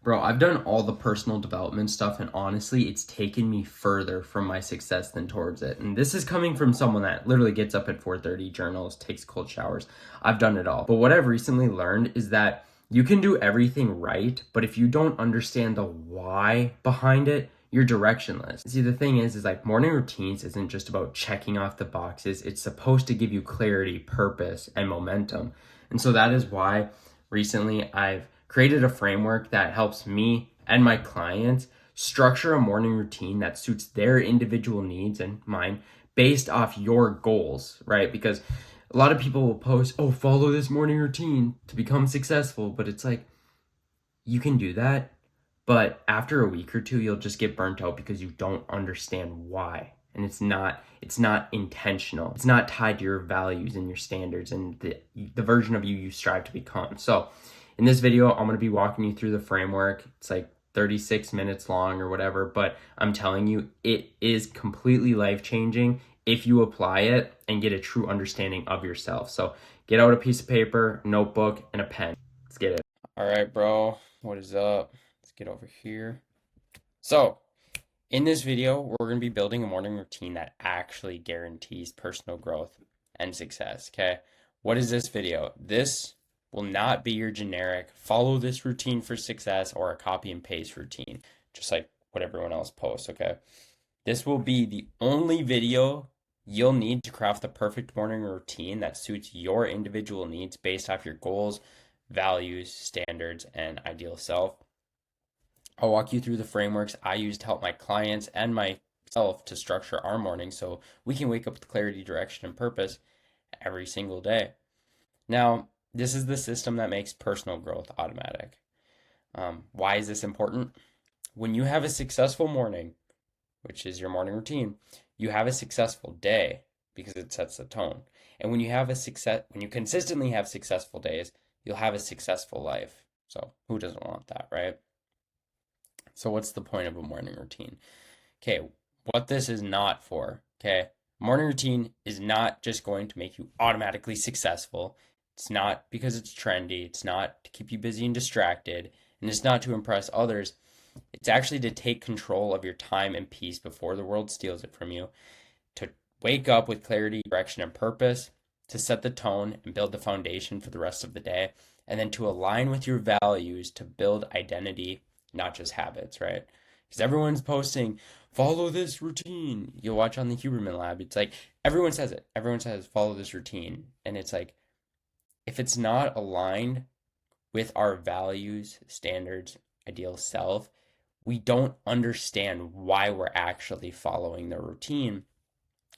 Bro, I've done all the personal development stuff, and honestly, it's taken me further from my success than towards it. And this is coming from someone that literally gets up at 4:30, journals, takes cold showers. I've done it all. But what I've recently learned is that you can do everything right, but if you don't understand the why behind it, you're directionless. See, the thing is like morning routines isn't just about checking off the boxes. It's supposed to give you clarity, purpose, and momentum. And so that is why recently I've created a framework that helps me and my clients structure a morning routine that suits their individual needs and mine based off your goals, right? Because a lot of people will post, oh, follow this morning routine to become successful. But it's like, you can do that. But after a week or two, you'll just get burnt out because you don't understand why. And it's not intentional. It's not tied to your values and your standards and the version of you strive to become. So in this video, I'm going to be walking you through the framework. It's like 36 minutes long or whatever, but I'm telling you, it is completely life-changing if you apply it and get a true understanding of yourself. So get out a piece of paper, notebook, and a pen. Let's get it. All right, bro. What is up? Let's get over here. So in this video, we're going to be building a morning routine that actually guarantees personal growth and success, okay? What is this video? This will not be your generic follow this routine for success or a copy and paste routine, just like what everyone else posts, okay? This will be the only video you'll need to craft the perfect morning routine that suits your individual needs based off your goals, values, standards, and ideal self. I'll walk you through the frameworks I use to help my clients and myself to structure our morning so we can wake up with clarity, direction, and purpose every single day. Now, this is the system that makes personal growth automatic. Why is this important? When you have a successful morning, which is your morning routine, you have a successful day because it sets the tone. And when you consistently have successful days, you'll have a successful life. So who doesn't want that, right? So what's the point of a morning routine? Okay, what this is not for, okay? Morning routine is not just going to make you automatically successful. It's not because it's trendy. It's not to keep you busy and distracted. And it's not to impress others. It's actually to take control of your time and peace before the world steals it from you. To wake up with clarity, direction, and purpose. To set the tone and build the foundation for the rest of the day. And then to align with your values to build identity, not just habits, right? Because everyone's posting, follow this routine. You'll watch on the Huberman Lab. It's like, everyone says it. Everyone says, follow this routine. And it's like, if it's not aligned with our values, standards, ideal self, we don't understand why we're actually following the routine.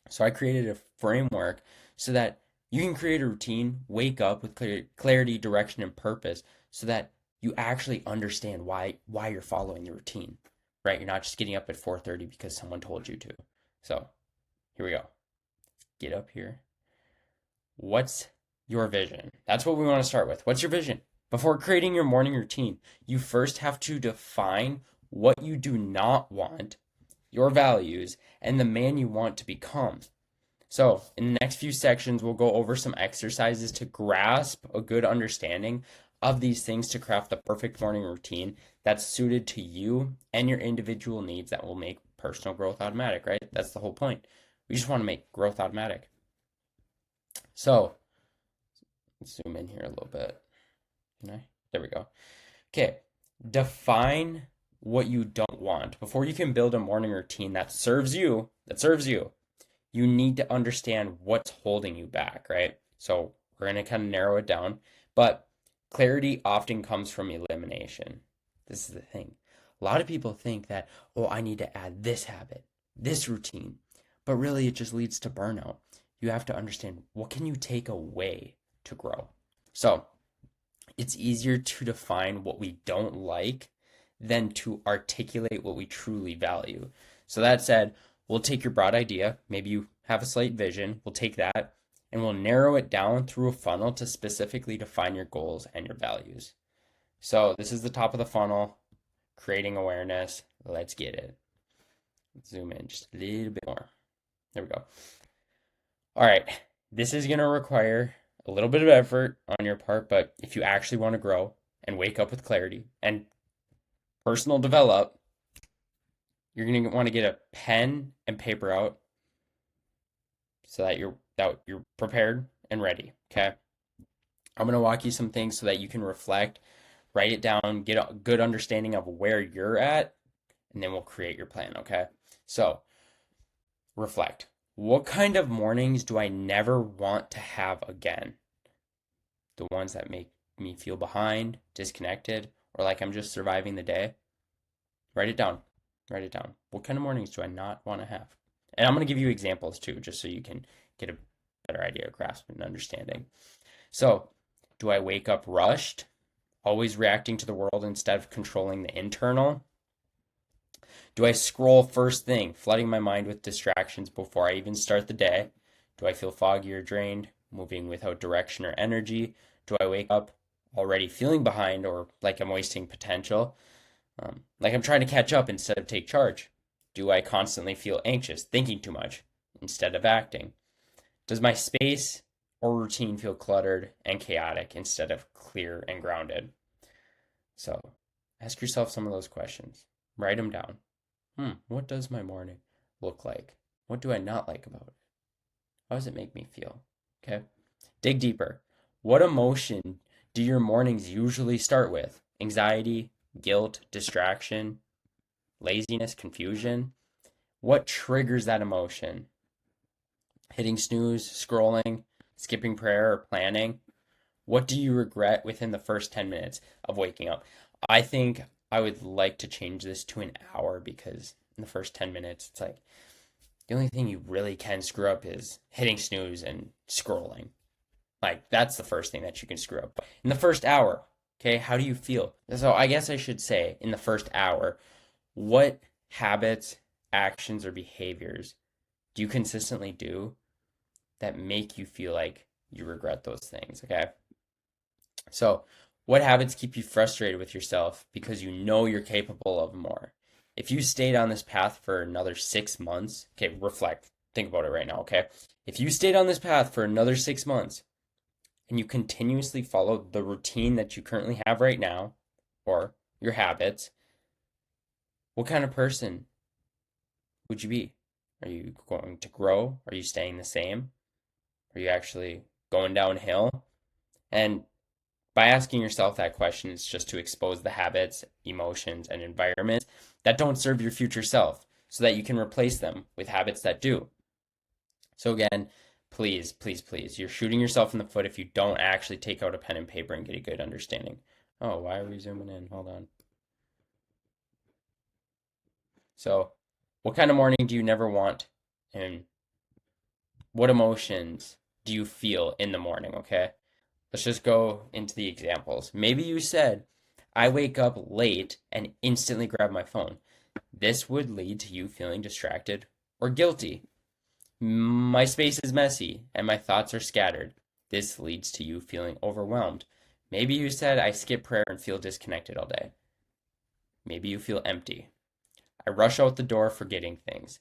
So I created a framework so that you can create a routine, wake up with clarity, direction, and purpose so that you actually understand why you're following the routine, right? You're not just getting up at 4:30 because someone told you to. So here we go. Get up here. What's your vision? That's what we want to start with. What's your vision? Before creating your morning routine, you first have to define what you do not want, your values, and the man you want to become. So in the next few sections, we'll go over some exercises to grasp a good understanding of these things to craft the perfect morning routine that's suited to you and your individual needs that will make personal growth automatic, right? That's the whole point. We just want to make growth automatic. So let's zoom in here a little bit. There we go. Okay, define what you don't want. Before you can build a morning routine that serves you, you need to understand what's holding you back, right? So we're going to kind of narrow it down, but clarity often comes from elimination. This is the thing. A lot of people think that, oh, I need to add this habit, this routine, but really it just leads to burnout. You have to understand, what can you take away to grow? So it's easier to define what we don't like than to articulate what we truly value. So that said, we'll take your broad idea, maybe you have a slight vision, we'll take that and we'll narrow it down through a funnel to specifically define your goals and your values. So this is the top of the funnel, creating awareness. Let's get it. Let's zoom in just a little bit more. There we go. All right, this is going to require a little bit of effort on your part, but if you actually want to grow and wake up with clarity and personal develop, you're going to want to get a pen and paper out so that you're prepared and ready. Okay. I'm going to walk you some things so that you can reflect, write it down, get a good understanding of where you're at, and then we'll create your plan. Okay. So reflect. What kind of mornings do I never want to have again? The ones that make me feel behind, disconnected, or like I'm just surviving the day? Write it down. Write it down. What kind of mornings do I not want to have? And I'm going to give you examples too, just so you can get a better idea, grasp, and understanding. So, do I wake up rushed, always reacting to the world instead of controlling the internal? Do I scroll first thing, flooding my mind with distractions before I even start the day? Do I feel foggy or drained, moving without direction or energy? Do I wake up already feeling behind or like I'm wasting potential? Like I'm trying to catch up instead of take charge? Do I constantly feel anxious, thinking too much instead of acting? Does my space or routine feel cluttered and chaotic instead of clear and grounded? So ask yourself some of those questions. Write them down. What does my morning look like? What do I not like about it? How does it make me feel? Okay. Dig deeper. What emotion do your mornings usually start with? Anxiety, guilt, distraction, laziness, confusion? What triggers that emotion? Hitting snooze, scrolling, skipping prayer, or planning? What do you regret within the first 10 minutes of waking up? I think I would like to change this to an hour because in the first 10 minutes, it's like the only thing you really can screw up is hitting snooze and scrolling. Like, that's the first thing that you can screw up. In the first hour, okay, how do you feel? So, I guess I should say in the first hour, what habits, actions, or behaviors do you consistently do that make you feel like you regret those things, okay? So, what habits keep you frustrated with yourself because you know you're capable of more? If you stayed on this path for another 6 months, okay, reflect, think about it right now, okay? If you stayed on this path for another 6 months and you continuously followed the routine that you currently have right now or your habits, what kind of person would you be? Are you going to grow? Are you staying the same? Are you actually going downhill? And by asking yourself that question, it's just to expose the habits, emotions, and environments that don't serve your future self so that you can replace them with habits that do. So, again, please, please, please, you're shooting yourself in the foot if you don't actually take out a pen and paper and get a good understanding. Oh, why are we zooming in? Hold on. So, what kind of morning do you never want? And what emotions do you feel in the morning? Okay. Let's just go into the examples. Maybe you said, I wake up late and instantly grab my phone. This would lead to you feeling distracted or guilty. My space is messy and my thoughts are scattered. This leads to you feeling overwhelmed. Maybe you said, I skip prayer and feel disconnected all day. Maybe you feel empty. I rush out the door forgetting things.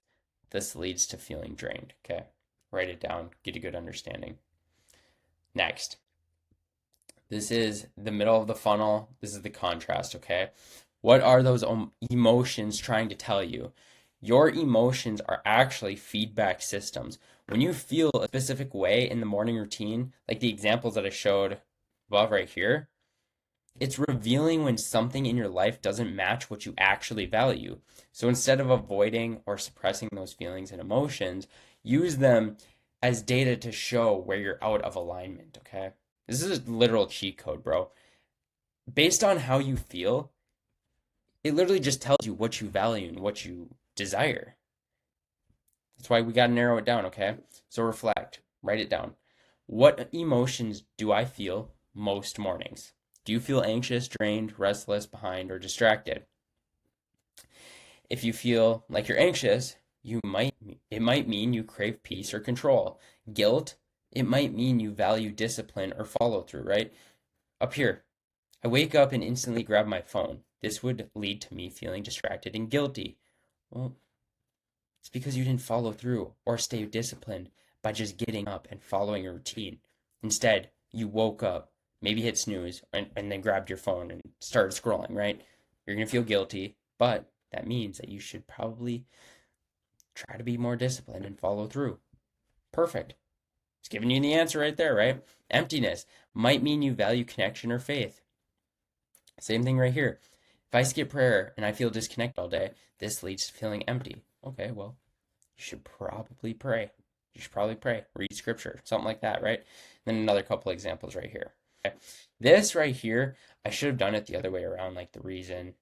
This leads to feeling drained. Okay. Write it down. Get a good understanding. Next. This is the middle of the funnel. This is the contrast, okay? What are those emotions trying to tell you? Your emotions are actually feedback systems. When you feel a specific way in the morning routine, like the examples that I showed above right here, it's revealing when something in your life doesn't match what you actually value. So instead of avoiding or suppressing those feelings and emotions, use them as data to show where you're out of alignment, okay? This is a literal cheat code, bro. Based on how you feel, it literally just tells you what you value and what you desire. That's why we got to narrow it down, okay? So reflect, write it down. What emotions do I feel most mornings? Do you feel anxious, drained, restless, behind, or distracted? If you feel like you're anxious, it might mean you crave peace or control. Guilt, it might mean you value discipline or follow through, right? Up here, I wake up and instantly grab my phone. This would lead to me feeling distracted and guilty. Well, it's because you didn't follow through or stay disciplined by just getting up and following a routine. Instead, you woke up, maybe hit snooze, and then grabbed your phone and started scrolling, right? You're going to feel guilty, but that means that you should probably try to be more disciplined and follow through. Perfect. It's giving you the answer right there, right? Emptiness might mean you value connection or faith. Same thing right here. If I skip prayer and I feel disconnected all day, this leads to feeling empty. Okay, well, you should probably pray. You should probably pray, read scripture, something like that, right? Then another couple examples right here. Okay. This right here, I should have done it the other way around, like the reason,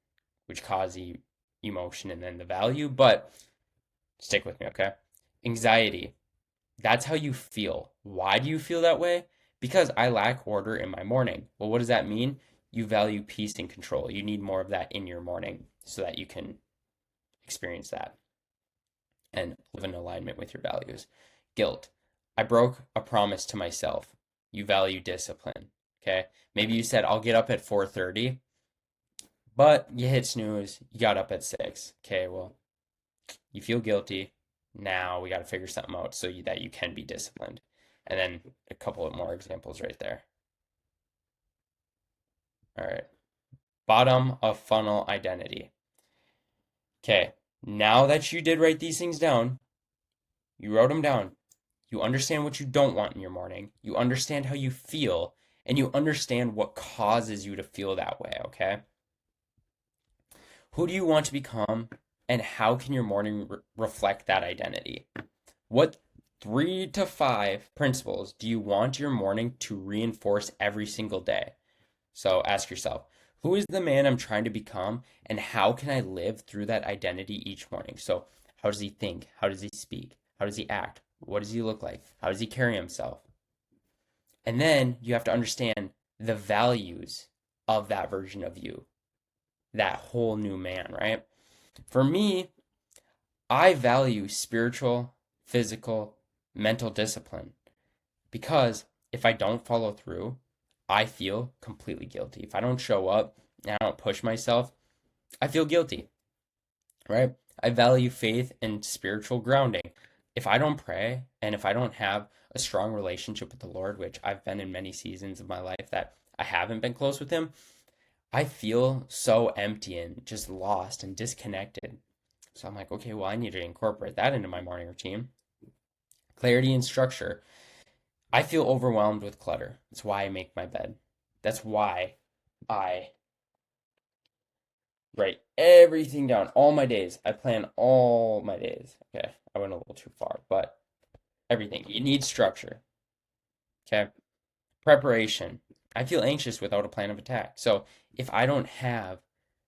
which caused the emotion, and then the value, but stick with me, okay? Anxiety. That's how you feel. Why do you feel that way? Because I lack order in my morning. Well, what does that mean? You value peace and control. You need more of that in your morning so that you can experience that and live in alignment with your values. Guilt. I broke a promise to myself. You value discipline. Okay. Maybe you said, I'll get up at 4:30, but you hit snooze. You got up at 6. Okay. Well, you feel guilty. Now we got to figure something out so that you can be disciplined. And then a couple of more examples right there. All right. Bottom of funnel identity. Okay. Now that you did write these things down, you wrote them down. You understand what you don't want in your morning. You understand how you feel, and you understand what causes you to feel that way, okay? Who do you want to become, and how can your morning reflect that identity? What 3 to 5 principles do you want your morning to reinforce every single day? So ask yourself, who is the man I'm trying to become, and how can I live through that identity each morning? So how does he think? How does he speak? How does he act? What does he look like? How does he carry himself? And then you have to understand the values of that version of you, that whole new man, right? For me, I value spiritual, physical, mental discipline because if I don't follow through, I feel completely guilty. If I don't show up and I don't push myself, I feel guilty, right? I value faith and spiritual grounding. If I don't pray and if I don't have a strong relationship with the Lord, which I've been in many seasons of my life that I haven't been close with Him, I feel so empty and just lost and disconnected. So I'm like, okay, well, I need to incorporate that into my morning routine. Clarity and structure. I feel overwhelmed with clutter. That's why I make my bed. That's why I write everything down, all my days. I plan all my days. Okay, I went a little too far, but everything. You need structure. Okay. Preparation. I feel anxious without a plan of attack. So if I don't have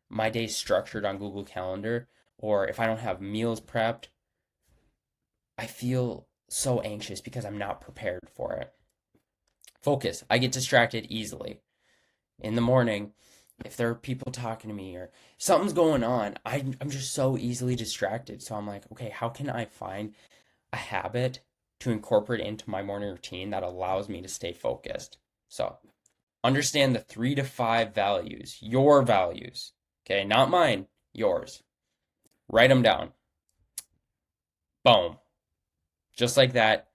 my day structured on Google Calendar, or if I don't have meals prepped, I feel so anxious because I'm not prepared for it. Focus. I get distracted easily. In the morning, if there are people talking to me or something's going on, I'm just so easily distracted. So I'm like, okay, how can I find a habit to incorporate into my morning routine that allows me to stay focused? So understand the 3 to 5 values, your values, okay, not mine, yours. Write them down. Boom. Just like that,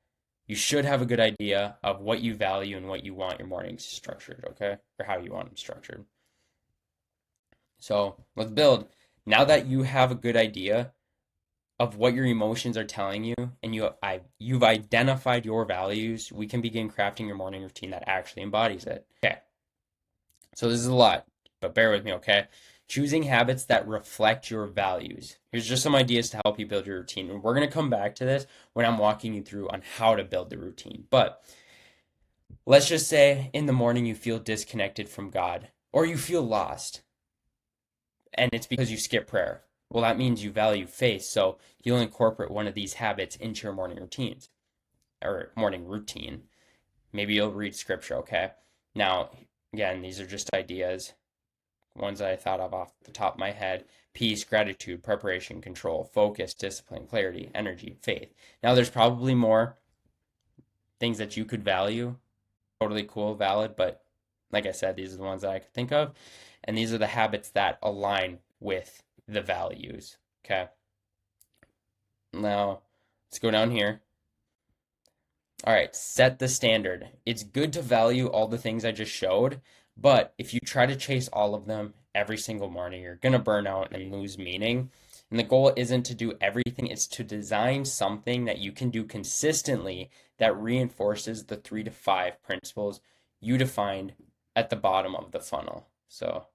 you should have a good idea of what you value and what you want your mornings structured, okay? Or how you want them structured. So let's build. Now that you have a good idea of what your emotions are telling you and you've identified your values, we can begin crafting your morning routine that actually embodies it. Okay. So this is a lot, but bear with me, okay? Choosing habits that reflect your values. Here's just some ideas to help you build your routine. And we're going to come back to this when I'm walking you through on how to build the routine. But let's just say in the morning you feel disconnected from God or you feel lost. And it's because you skip prayer. Well, that means you value faith. So you'll incorporate one of these habits into your morning routines or morning routine. Maybe you'll read scripture, okay? Now, again, these are just ideas, ones that I thought of off the top of my head. Peace, gratitude, preparation, control, focus, discipline, clarity, energy, faith. Now, there's probably more things that you could value. Totally cool, valid, but like I said, these are the ones that I could think of. And these are the habits that align with the values, okay? Now, let's go down here. All right, set the standard. It's good to value all the things I just showed, But if you try to chase all of them every single morning, you're going to burn out and lose meaning. And the goal isn't to do everything, it's to design something that you can do consistently that reinforces the 3 to 5 principles you defined at the bottom of the funnel. So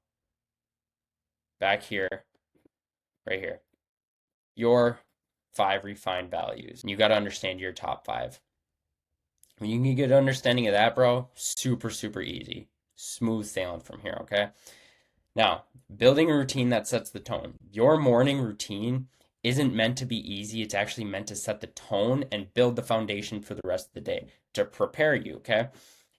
back here, right here, your 5 refined values. And you got to understand your top 5. When you can get an understanding of that, bro, super, super easy. Smooth sailing from here, okay? Now, building a routine that sets the tone. Your morning routine isn't meant to be easy. It's actually meant to set the tone and build the foundation for the rest of the day to prepare you, okay?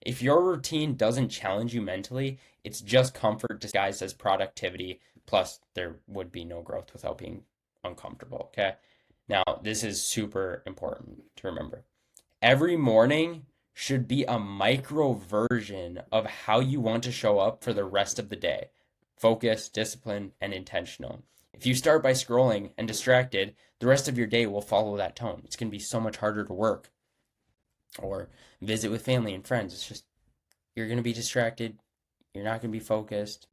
If your routine doesn't challenge you mentally, it's just comfort disguised as productivity. Plus, there would be no growth without being uncomfortable, okay? Now, this is super important to remember. Every morning should be a micro version of how you want to show up for the rest of the day. Focused, disciplined, and intentional. If you start by scrolling and distracted, the rest of your day will follow that tone. It's going to be so much harder to work or visit with family and friends. It's just, you're going to be distracted. You're not going to be focused.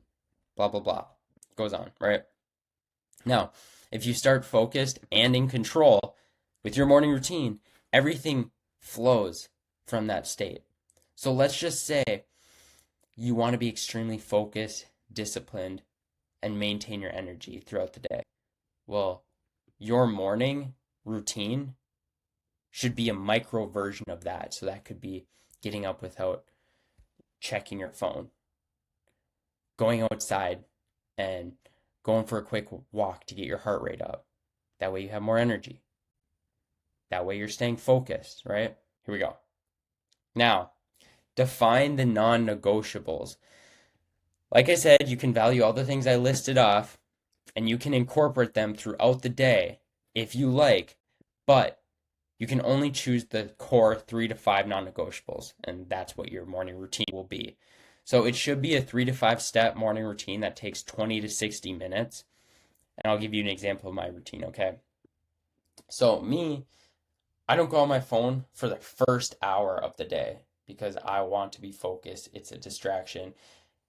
Blah, blah, blah. It goes on, right? Now, if you start focused and in control with your morning routine, everything flows from that state. So let's just say you want to be extremely focused, disciplined, and maintain your energy throughout the day. Well, your morning routine should be a micro version of that. So that could be getting up without checking your phone, going outside and going for a quick walk to get your heart rate up. That way you have more energy. That way you're staying focused, right? Here we go. Now, define the non-negotiables. Like I said, you can value all the things I listed off, and you can incorporate them throughout the day if you like, but you can only choose the core 3 to 5 non-negotiables, and that's what your morning routine will be. So it should be a 3 to 5 step morning routine that takes 20 to 60 minutes. And I'll give you an example of my routine, okay? So me, I don't go on my phone for the first hour of the day because I want to be focused. It's a distraction.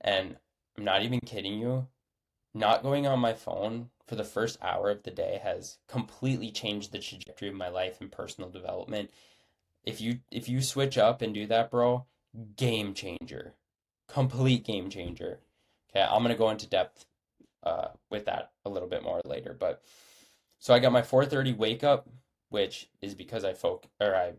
And I'm not even kidding you. Not going on my phone for the first hour of the day has completely changed the trajectory of my life and personal development. If you switch up and do that, bro, game changer. Complete game changer. Okay, I'm gonna go into depth with that a little bit more later. But so I got my 4:30 wake up, which is because I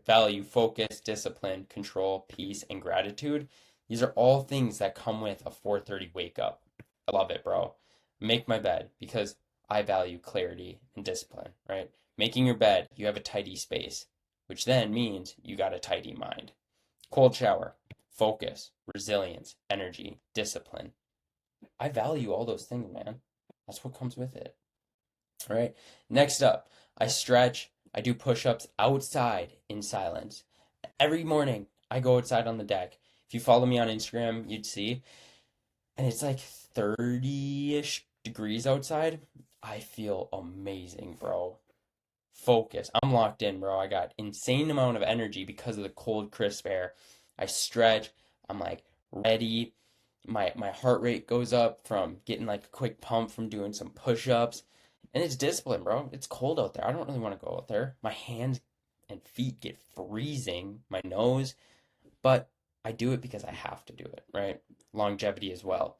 value focus, discipline, control, peace, and gratitude. These are all things that come with a 4:30 wake up. I love it, bro. Make my bed because I value clarity and discipline, right? Making your bed, you have a tidy space, which then means you got a tidy mind. Cold shower, focus, resilience, energy, discipline. I value all those things, man. That's what comes with it. All right. Next up, I stretch. I do push-ups outside in silence. Every morning, I go outside on the deck. If you follow me on Instagram, you'd see. And it's like 30-ish degrees outside. I feel amazing, bro. Focus. I'm locked in, bro. I got insane amount of energy because of the cold, crisp air. I stretch. I'm like ready. My heart rate goes up from getting like a quick pump from doing some push-ups. And it's discipline, bro. It's cold out there. I don't really want to go out there. My hands and feet get freezing, my nose, but I do it because I have to do it, right? Longevity as well.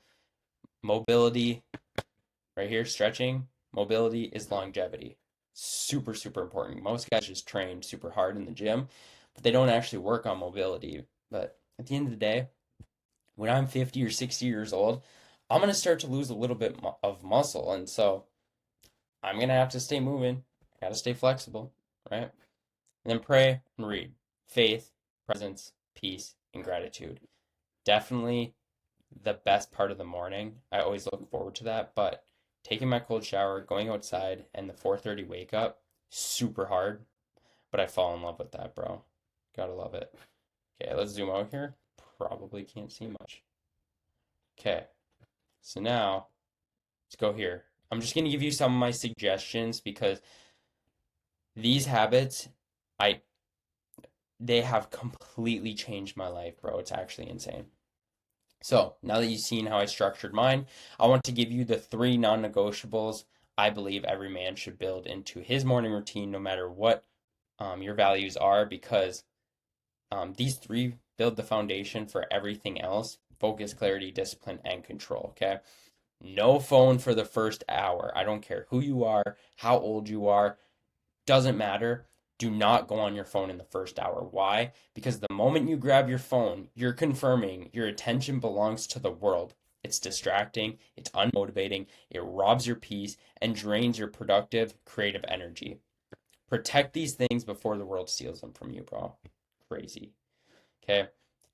Mobility, right here, stretching. Mobility is longevity. Super, super important. Most guys just train super hard in the gym, but they don't actually work on mobility. But at the end of the day, when I'm 50 or 60 years old, I'm going to start to lose a little bit of muscle. And so I'm going to have to stay moving. I got to stay flexible, right? And then pray and read. Faith, presence, peace, and gratitude. Definitely the best part of the morning. I always look forward to that, but taking my cold shower, going outside, and the 4:30 wake up, super hard, but I fall in love with that, bro. Gotta love it. Okay, let's zoom out here. Probably can't see much. Okay, so now let's go here. I'm just gonna give you some of my suggestions because these habits, I they have completely changed my life, bro. It's actually insane. So now that you've seen how I structured mine, I want to give you the three non-negotiables I believe every man should build into his morning routine, no matter what your values are, because these three build the foundation for everything else: focus, clarity, discipline, and control. Okay. No phone for the first hour. I don't care who you are, how old you are, doesn't matter. Do not go on your phone in the first hour. Why? Because the moment you grab your phone, you're confirming your attention belongs to the world. It's distracting, it's unmotivating, it robs your peace, and drains your productive, creative energy. Protect these things before the world steals them from you, bro. Crazy. Okay.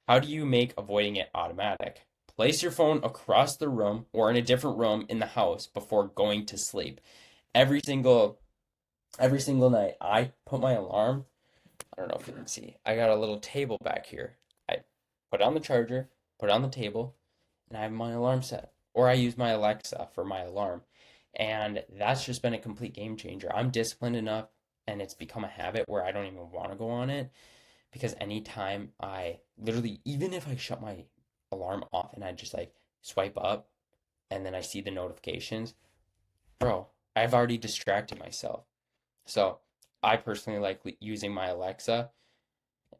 How do you make avoiding it automatic? Place your phone across the room or in a different room in the house before going to sleep. Every single every single night I put my alarm. I don't know if you can see. I got a little table back here. I put on the charger, put it on the table, and I have my alarm set. Or I use my Alexa for my alarm. And that's just been a complete game changer. I'm disciplined enough and it's become a habit where I don't even want to go on it, because anytime I literally, even if I shut my alarm off and I just like swipe up and then I see the notifications, bro, I've already distracted myself. So I personally like using my Alexa,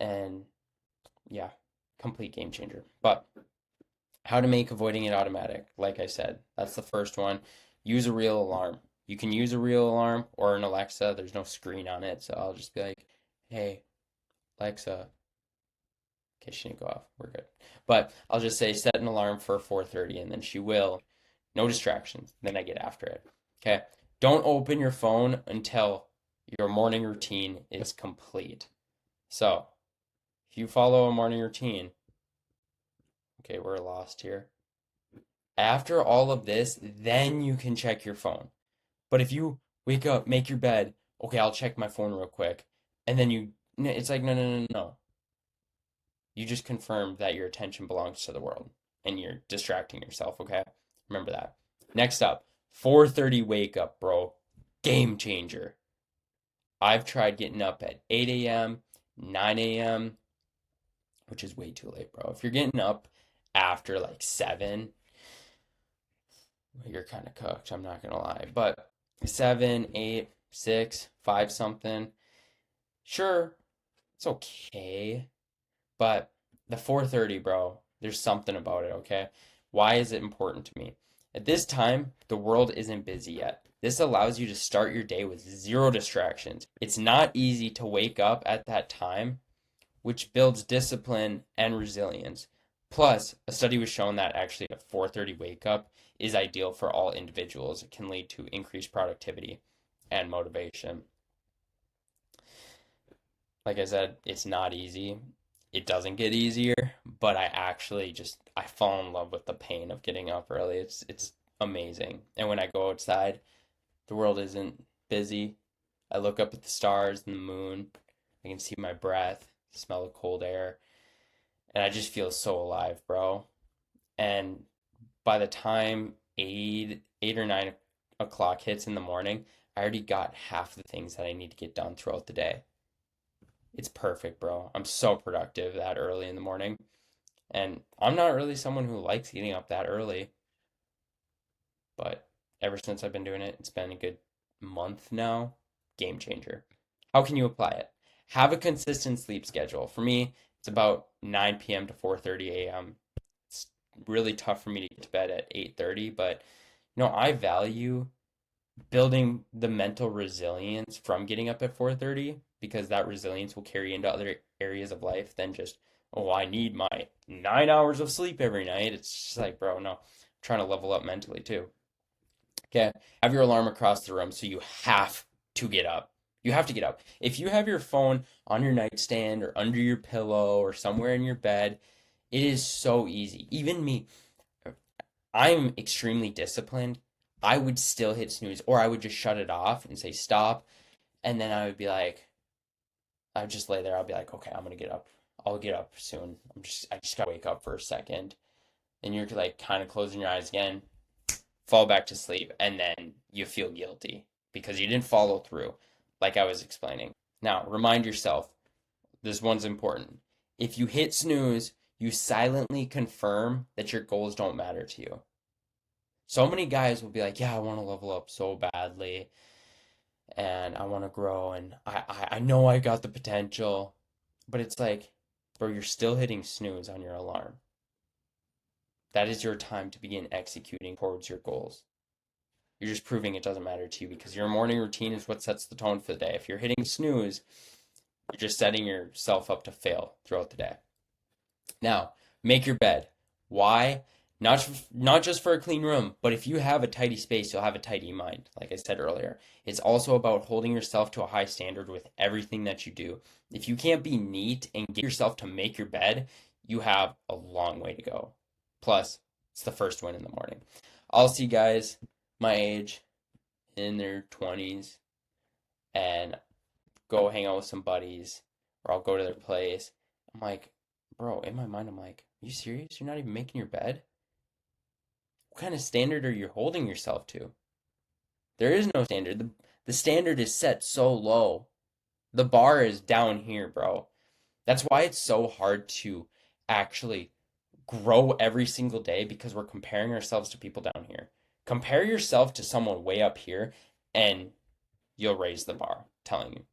and yeah, complete game changer. But how to make avoiding it automatic? Like I said, that's the first one. Use a real alarm. You can use a real alarm or an Alexa. There's no screen on it, so I'll just be like, "Hey, Alexa." Okay, she didn't go off. We're good. But I'll just say set an alarm for 4:30, and then she will. No distractions. Then I get after it. Okay. Don't open your phone until your morning routine is complete. So, if you follow a morning routine, okay, we're lost here. After all of this, then you can check your phone. But if you wake up, make your bed, okay, I'll check my phone real quick, and then it's like, no, no, no, no. You just confirmed that your attention belongs to the world and you're distracting yourself, okay? Remember that. Next up, 4:30 wake up, bro. Game changer. I've tried getting up at 8 a.m., 9 a.m., which is way too late, bro. If you're getting up after like 7, you're kind of cooked, I'm not gonna lie. But 7, 8, 6, 5 something, sure, it's okay. But the 4:30, bro, there's something about it, okay? Why is it important to me? At this time, the world isn't busy yet. This allows you to start your day with zero distractions. It's not easy to wake up at that time, which builds discipline and resilience. Plus, a study was shown that actually a 4:30 wake up is ideal for all individuals. It can lead to increased productivity and motivation. Like I said, it's not easy. It doesn't get easier, but I actually just I fall in love with the pain of getting up early. It's amazing. And when I go outside, the world isn't busy. I look up at the stars and the moon. I can see my breath, smell the cold air, and I just feel so alive, bro. And by the time 8 or 9 o'clock hits in the morning, I already got half the things that I need to get done throughout the day. It's perfect, bro. I'm so productive that early in the morning. And I'm not really someone who likes getting up that early, but ever since I've been doing it, it's been a good month now. Game changer. How can you apply it? Have a consistent sleep schedule. For me, it's about 9 p.m. to 4:30 a.m. It's really tough for me to get to bed at 8:30, but I value building the mental resilience from getting up at 4:30, because that resilience will carry into other areas of life than just, oh, I need my 9 hours of sleep every night. It's just like, bro, no, I'm trying to level up mentally too. Okay, have your alarm across the room, so you have to get up. You have to get up. If you have your phone on your nightstand or under your pillow or somewhere in your bed, it is so easy. Even me, I'm extremely disciplined. I would still hit snooze, or I would just shut it off and say stop. And then I would be like, I would just lay there. I'll be like, okay, I'm gonna get up. I'll get up soon. I just gotta wake up for a second. And you're like kind of closing your eyes again, fall back to sleep, and then you feel guilty because you didn't follow through, like I was explaining. Now, remind yourself, this one's important. If you hit snooze, you silently confirm that your goals don't matter to you. So many guys will be like, yeah, I want to level up so badly and I want to grow and I know I got the potential. But it's like, bro, you're still hitting snooze on your alarm. That is your time to begin executing towards your goals. You're just proving it doesn't matter to you because your morning routine is what sets the tone for the day. If you're hitting snooze, you're just setting yourself up to fail throughout the day. Now, make your bed. Why? Not just for a clean room, but if you have a tidy space, you'll have a tidy mind. Like I said earlier, it's also about holding yourself to a high standard with everything that you do. If you can't be neat and get yourself to make your bed, you have a long way to go. Plus, it's the first win in the morning. I'll see guys my age in their 20s and go hang out with some buddies or I'll go to their place. I'm like, bro, in my mind, I'm like, are you serious? You're not even making your bed? What kind of standard are you holding yourself to? There is no standard. The standard is set so low. The bar is down here, bro. That's why it's so hard to actually grow every single day because we're comparing ourselves to people down here. Compare yourself to someone way up here and you'll raise the bar, I'm telling you.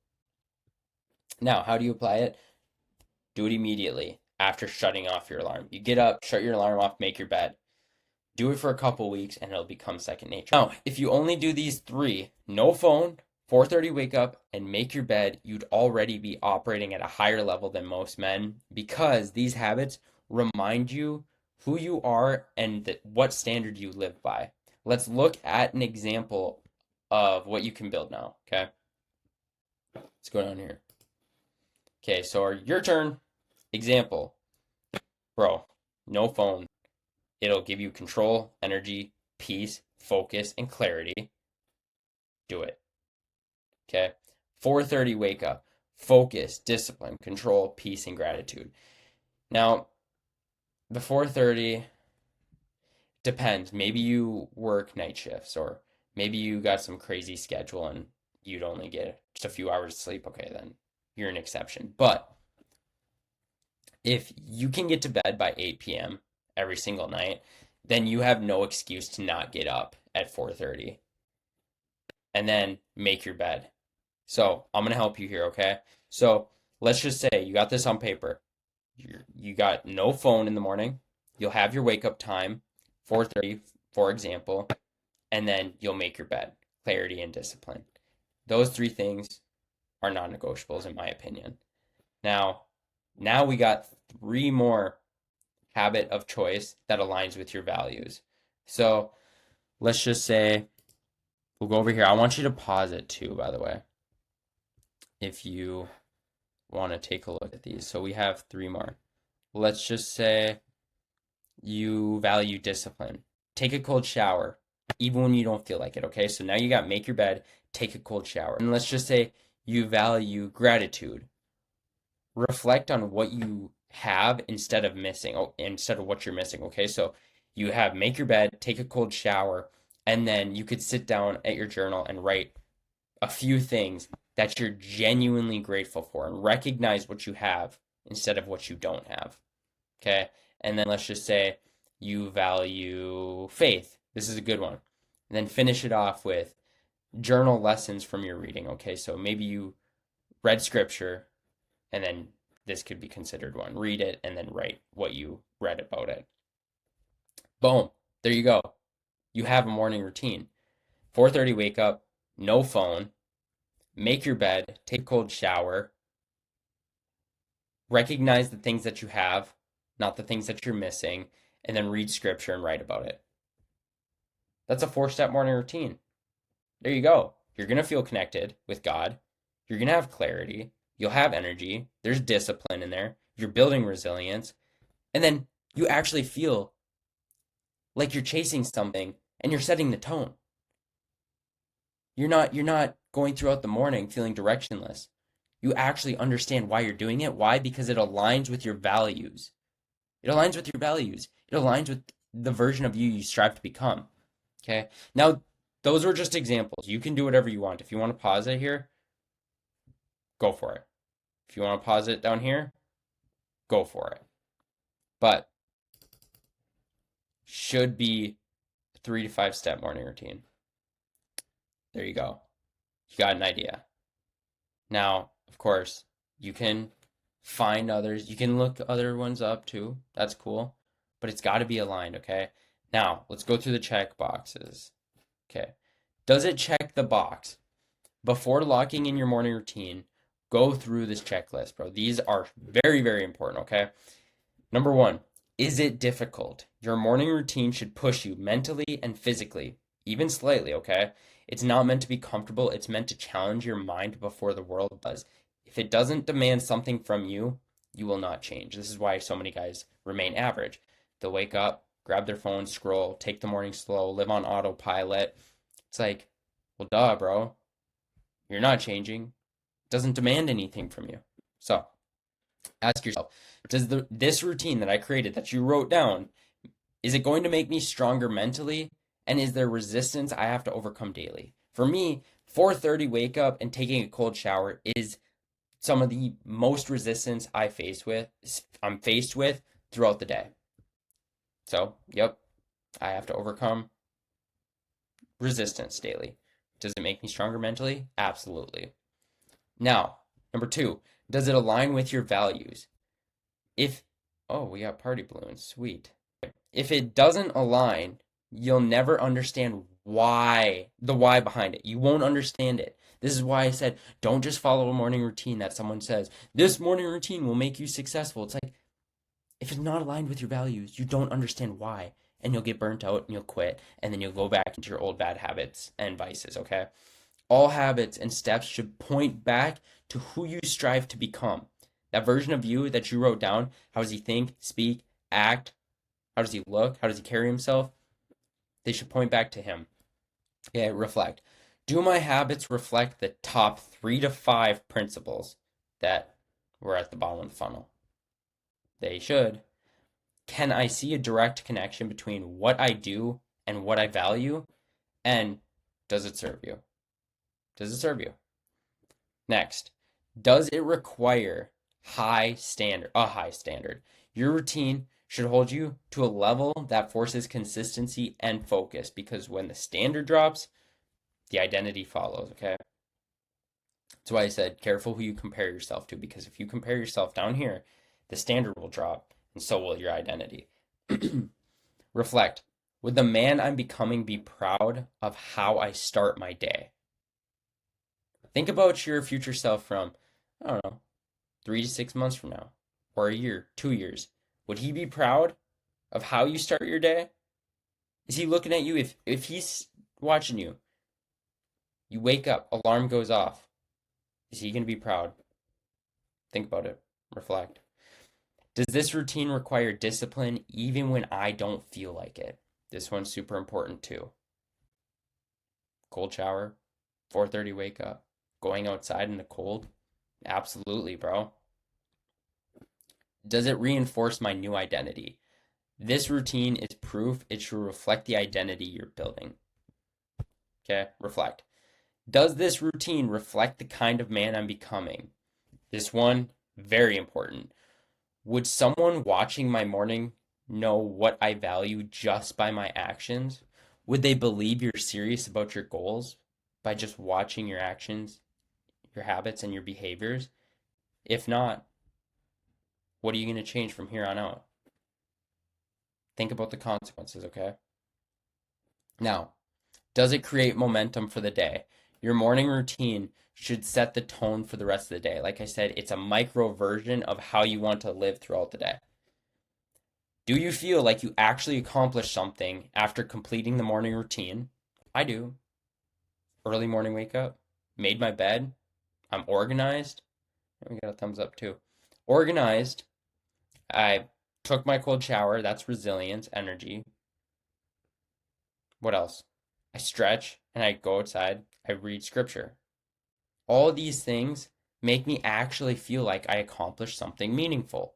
Now, how do you apply it? Do it immediately after shutting off your alarm. You get up, shut your alarm off, make your bed. Do it for a couple weeks and it'll become second nature. Now, if you only do these three, no phone, 4:30 wake up and make your bed, you'd already be operating at a higher level than most men because these habits remind you who you are and what standard you live by. Let's look at an example of what you can build now, okay? Let's go down here. Okay, so your turn. Example. Bro, no phone. It'll give you control, energy, peace, focus, and clarity. Do it. Okay? 4:30 wake up. Focus, discipline, control, peace, and gratitude. Now, the 4:30 depends. Maybe you work night shifts or maybe you got some crazy schedule and you'd only get just a few hours of sleep. Okay, then you're an exception. But if you can get to bed by 8 p.m. every single night, then you have no excuse to not get up at 4:30 and then make your bed. So I'm going to help you here, okay? So let's just say you got this on paper. You got no phone in the morning. You'll have your wake up time, 4:30, for example, and then you'll make your bed. Clarity and discipline. Those three things are non-negotiables in my opinion. Now we got three more habit of choice that aligns with your values. So let's just say we'll go over here. I want you to pause it too, by the way, if you want to take a look at these. So we have three more. Let's just say you value discipline. Take a cold shower, even when you don't feel like it, okay? So now you got make your bed, take a cold shower. And let's just say you value gratitude. Reflect on what you have instead of what you're missing, okay? So you have make your bed, take a cold shower, and then you could sit down at your journal and write a few things that you're genuinely grateful for and recognize what you have instead of what you don't have, okay? And then let's just say you value faith. This is a good one. And then finish it off with journal lessons from your reading, okay? So maybe you read scripture and then this could be considered one. Read it and then write what you read about it. Boom. There you go. You have a morning routine. 4:30 wake up, no phone, make your bed, take a cold shower, recognize the things that you have, not the things that you're missing, and then read scripture and write about it. That's a 4-step morning routine. There you go. You're going to feel connected with God. You're going to have clarity. You'll have energy. There's discipline in there. You're building resilience. And then you actually feel like you're chasing something and you're setting the tone. You're not going throughout the morning feeling directionless. You actually understand why you're doing it. Why? Because it aligns with your values. It aligns with your values. It aligns with the version of you strive to become. Okay? Now, those were just examples. You can do whatever you want. If you want to pause it here, go for it. If you want to pause it down here, go for it. but should be 3 to 5 step morning routine. There you go. You got an idea. Now, of course, you can find others. You can look other ones up too. That's cool. But it's got to be aligned, okay? Now, let's go through the check boxes. Okay. Does it check the box? Before locking in your morning routine, go through this checklist, bro. These are very, very important, okay? Number one, is it difficult? Your morning routine should push you mentally and physically, even slightly, okay? It's not meant to be comfortable. It's meant to challenge your mind before the world does. If it doesn't demand something from you, you will not change. This is why so many guys remain average. They'll wake up, grab their phone, scroll, take the morning slow, live on autopilot. It's like, well, duh, bro. You're not changing. It doesn't demand anything from you. So ask yourself, does this routine that I created, that you wrote down, is it going to make me stronger mentally? And is there resistance I have to overcome daily? For me, 4:30 wake up and taking a cold shower is some of the most resistance I'm faced with throughout the day. So, yep, I have to overcome resistance daily. Does it make me stronger mentally? Absolutely. Now, number two, does it align with your values? Oh, we got party balloons, sweet. If it doesn't align, you'll never understand the why behind it. You won't understand it. This is why I said, don't just follow a morning routine that someone says, this morning routine will make you successful. It's like, if it's not aligned with your values, you don't understand why. And you'll get burnt out and you'll quit. And then you'll go back into your old bad habits and vices, okay? All habits and steps should point back to who you strive to become. That version of you that you wrote down, how does he think, speak, act? How does he look? How does he carry himself? They should point back to him. Okay, reflect. Do my habits reflect the top 3 to 5 principles that were at the bottom of the funnel? They should. Can I see a direct connection between what I do and what I value? And does it serve you? Does it serve you? Next, does it require a high standard? Your routine should hold you to a level that forces consistency and focus, because when the standard drops, the identity follows, okay? That's why I said careful who you compare yourself to, because if you compare yourself down here, the standard will drop and so will your identity. Reflect. Would the man I'm becoming be proud of how I start my day? Think about your future self from, I don't know, 3 to 6 months from now, or a year, 2 years. Would he be proud of how you start your day? Is he looking at you? If he's watching you, you wake up, alarm goes off. Is he going to be proud? Think about it. Reflect. Does this routine require discipline even when I don't feel like it? This one's super important too. Cold shower, 4:30 wake up, going outside in the cold? Absolutely, bro. Does it reinforce my new identity? This routine is proof it should reflect the identity you're building. Okay, reflect. Does this routine reflect the kind of man I'm becoming? This one, very important. Would someone watching my morning know what I value just by my actions? Would they believe you're serious about your goals by just watching your actions, your habits, and your behaviors? If not, what are you going to change from here on out? Think about the consequences, okay? Now, does it create momentum for the day? Your morning routine should set the tone for the rest of the day. Like I said, it's a micro version of how you want to live throughout the day. Do you feel like you actually accomplished something after completing the morning routine? I do. Early morning wake up, made my bed, I'm organized. We got a thumbs up too. Organized. I took my cold shower. That's resilience, energy. What else? I stretch and I go outside. I read scripture. All these things make me actually feel like I accomplished something meaningful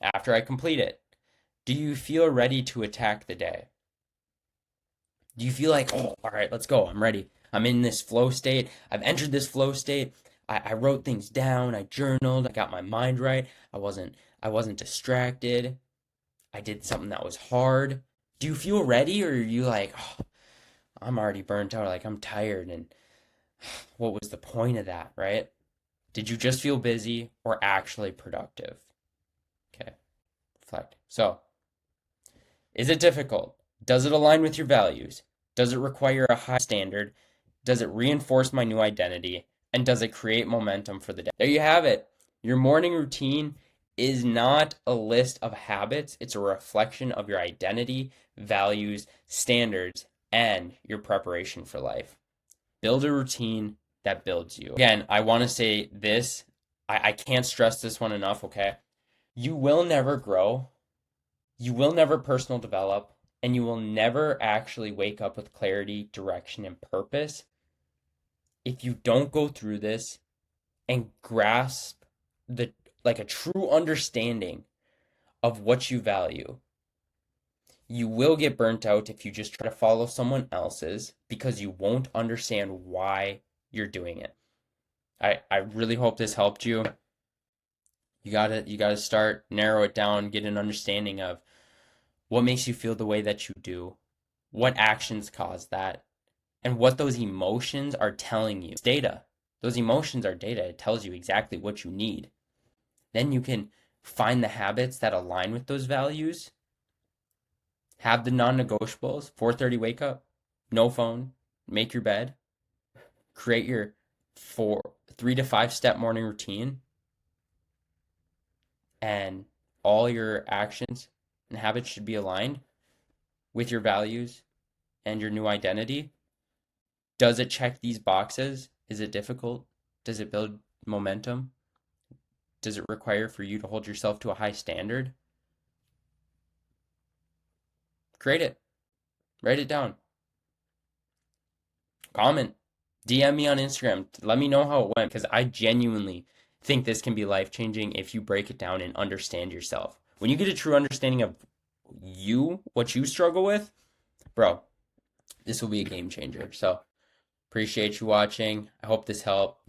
after I complete it. Do you feel ready to attack the day? Do you feel like, oh, all right, let's go. I'm ready. I'm in this flow state. I've entered this flow state. I wrote things down. I journaled. I got my mind right. I wasn't distracted. I did something that was hard. Do you feel ready, or are you like, oh, I'm already burnt out, like I'm tired, and what was the point of that, right? Did you just feel busy or actually productive? Okay, reflect. So, is it difficult? Does it align with your values? Does it require a high standard? Does it reinforce my new identity? And does it create momentum for the day? There you have it. Your morning routine is not a list of habits, it's a reflection of your identity, values, standards, and your preparation for life. Build a routine that builds you. Again, I want to say this. I can't stress this one enough, okay? You will never grow, you will never personal develop, and you will never actually wake up with clarity, direction, and purpose if you don't go through this and grasp the like a true understanding of what you value. You will get burnt out if you just try to follow someone else's because you won't understand why you're doing it. I really hope this helped you. You gotta start, narrow it down, get an understanding of what makes you feel the way that you do, what actions cause that, and what those emotions are telling you. It's data. Those emotions are data. It tells you exactly what you need. Then you can find the habits that align with those values. Have the non-negotiables. 4:30 wake up, no phone, make your bed, create your 3 to 5 step morning routine, and all your actions and habits should be aligned with your values and your new identity. Does it check these boxes? Is it difficult? Does it build momentum? Does it require for you to hold yourself to a high standard? Create it. Write it down. Comment. DM me on Instagram. Let me know how it went because I genuinely think this can be life changing if you break it down and understand yourself. When you get a true understanding of you, what you struggle with, bro, this will be a game changer. So, appreciate you watching. I hope this helped.